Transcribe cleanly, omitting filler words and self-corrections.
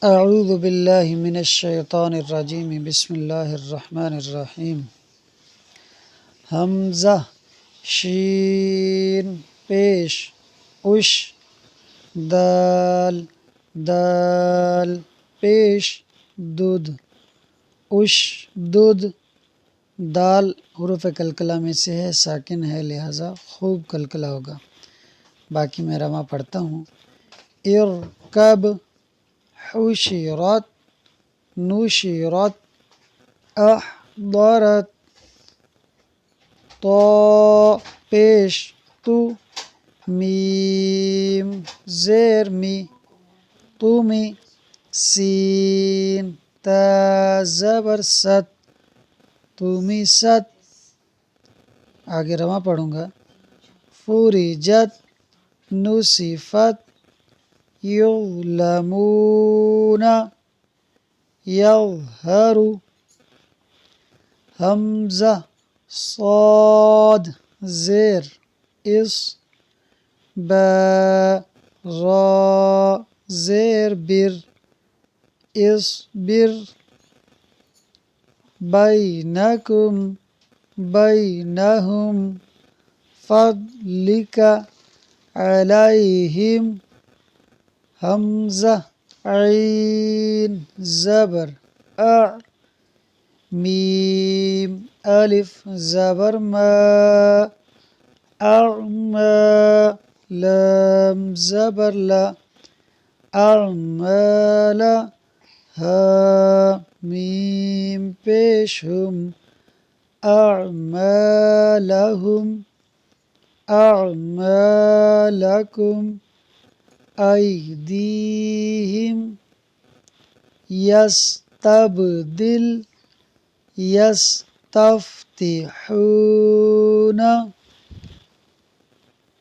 اعوذ باللہ من الشیطان الرجیم بسم اللہ الرحمن الرحیم حمزہ شین پیش اش دال دال پیش دودھ اش دودھ دال حروف کلکلہ میں سے ہے، ساکن ہے، لہٰذا خوب کلکلہ ہوگا۔ باقی میں رواں پڑھتا ہوں۔ ارکب حشرت نشرت احضرت طا پیش تو میم زیر می تومی سین تا زبر ست تومی ست۔ آگے رواں پڑھوں گا۔ فرجت نصفت یعلمون یظہر حمزہ صاد زیر اس با را زیر بر اصبر بینکم بینہم فضلک علیہم حمزہ عین زبر میم الف زبر ما اعما لام زبر لا اعمال ہا میم پیش ہم اعمالہم اعمالکم ایدیہم یستبدل یستفتحون